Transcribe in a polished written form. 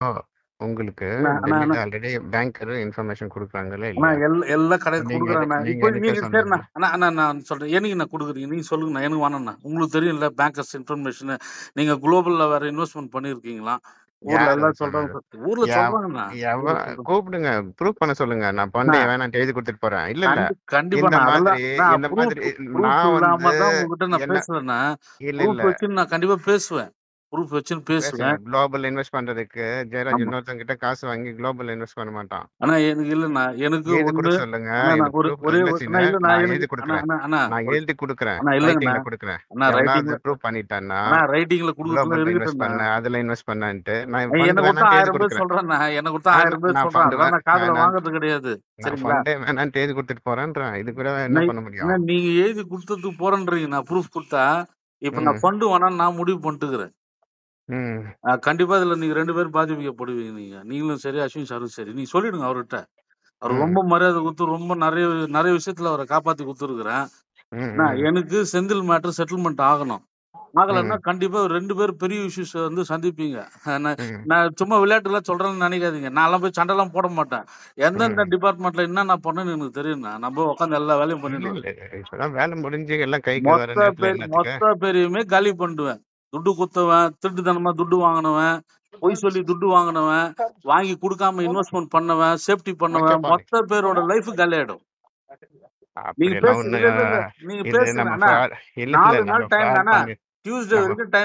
ஓ! உங்களுக்கு அண்ணா அண்ணா டெல்லில அண்ணா already banker information குடுக்குறாங்களா அண்ணா இல்லையா? எல்லா கடையும் நீங்க கொடுக்குறேண்ணா. நீங்க இப்போ எதுக்கு நீங்க சரிண்ணா சொன்னீங்க? அண்ணா அண்ணா நான் சொல்றேன். என்னைக்கு நான் கொடுக்குறீங்க நீங்க சொல்லுங்கண்ணா. எனக்கு வேணாண்ணா. உங்களுக்கு தெரியும்ல பேங்கர்ஸ் இன்ஃபர்மேஷன். நீங்க குளோபல்ல வேற இன்வெஸ்ட்மெண்ட் பண்ணிருக்கீங்களா? ஊர்ல யார் எல்லாம் சொன்னது? சொல்றாங்க. ஊர்ல எவ் சொல்றாங்கண்ணா. ஊர்ல எவன் சொல்றேன். கூப்பிடுங்க. ப்ரூஃப் பண்ண சொல்லுங்க. நான் அண்ணா பண்றேன் வேணான்ட்டு எழுதி குடுத்துட்டு போறேன். இல்ல, இல்ல. இந்த கண்டிப்பாண்ணா. அதெல்லாம் மாதிரி நான் இந்த ப்ரூஃப் மாதிரி ப்ரூஃப் நான் வந்து இல்லாம தான் உங்ககிட்ட நான் என்ன பேசுறேன்னா, இல்ல, இல்ல. ப்ரூஃப் வச்சுன்னு நான் கண்டிப்பா பேசுவேன். ப்ரூஃப் வச்சுன்னு பேசுங்க. பேசுவேன். குளோபல் இன்வெஸ்ட் பண்றதுக்கு ஜெயராஜ் ஆமா. இன்னொருத்தங்க கிட்ட காசு வாங்கி குளோபல் இன்வெஸ்ட் பண்ண மாட்டான். ஆனா எனக்கு இல்லண்ணா. எனக்கு எழுதி ஒண்ணு குடுக்க சொல்லுங்க. அண்ணா இது நான் ஒரு ப்ரூஃப் ஒரே இல்ல ஒரு அண்ணா சீனு. இல்லண்ணா நான் எனக்கு எழுதி அண்ணா குடுக்குறேன். அண்ணா அண்ணா நான் ஒரு எழுதி குடுக்குறேன். அண்ணா இல்லங்கண்ணா. ரைட்டிங்ல குடுக்குறேன். அண்ணா எவனாவது ரைட்டிங்ல ப்ரூஃப் பண்ணிட்டான்னா, அண்ணா ரைட்டிங்ல குடுக்கறதுலாம் குளோபல்ல இன்வெஸ்ட் இருக்கட்டும்ண்ணா. பண்ணேன், அதுல இன்வெஸ்ட் பண்ணேன்ட்டு நான் ஃபண்ட் என்ன கொடுத்தா வேணான்ட்டு எழுதி 1000 பேர் குடுக்குறேன். சொல்றேண்ணா. என்ன கொடுத்தா நான் 1000 பேர் நான் சொல்றான். ஃபண்ட் அதெல்லாம் நான் காதுல வேணான்ட்டு வாங்குறது கிடையாது. நான் சரிங்களா? ஃபண்டே வேணான்ட்டு எழுதி குடுத்துட்டு போறேன்றேன். இது கூட என்ன அண்ணா பண்ண அண்ணா, முடியும்? நீங்க எழுதி கொடுத்ததுக்கு போறேன்றீங்க. நான் ப்ரூஃப் கொடுத்தா இப்ப நான் ம். ஃபண்டு வேணாம்னு நான் முடிவு பண்ணிட்டுக்கிறேன். ம். கண்டிப்பா இதுல நீங்க 2 பேரும் பாதிக்கப்படுவீங்க நீங்க. நீங்களும் சரி, அஸ்வின் சாரும் சரி. நீங்க சொல்லிடுங்க அவர்கிட்ட. அவர் ம். ரொம்ப மரியாதை குடுத்து ரொம்ப நிறைய நிறைய விஷயத்துல அவரை காப்பாத்தி குடுத்துருக்கிறேன். ம். ம். எனக்கு செந்தில் மேட்டர் செட்டில்மெண்ட் ஆகணும். ஆகலைன்னா ம். கண்டிப்பா 2 பேரும் பெரிய இஷ்யூஸ் வந்து சந்திப்பீங்க. நான் ம். நான் சும்மா விளையாட்டுல சொல்றேன்னு நினைக்காதீங்க. நான்லாம் போய் சண்டைலாம் போட மாட்டேன். எந்தெந்த ம். டிபார்ட்மெண்ட்ல என்னென்ன பண்ணணும்னு எனக்கு தெரியும்ண்ணா. நான் போய் உட்காந்து எல்லா வேலையும் இல்ல, பண்ணிடுவேன். இல்ல. இப்பதான் வேலை முடிஞ்சு எல்லாம் கைக்கு வர நேரத்துல என்னத்துக்கு? மொத்த பேரையுமே காலி பண்ணிடுவேன். துட்டு குத்தவன், திருட்டுத்தனமா துட்டு வாங்கினவன், பொய் சொல்லி துட்டு வாங்கினவன், வாங்கி கொடுக்காம இன்வெஸ்ட்மெண்ட் பண்ணவன், சேஃப்டி ஓகே பண்ணவன், பாணி. மொத்த பேரோட லைஃப் காலி ஆயிடும். நீங்க அப்படியெல்லாம் பேசு ஒண்ணும் இல்ல இல்ல இல்ல நீங்க இது பேசுங்க நம்ம அண்ணா. ஃப்ராட் இல்ல, இல்ல. 4 நம்ம நாள் டைம் ஃப்ராட் தானே. பண்ணி டியூஸ்டே நம்ம வரைக்கும் டைம்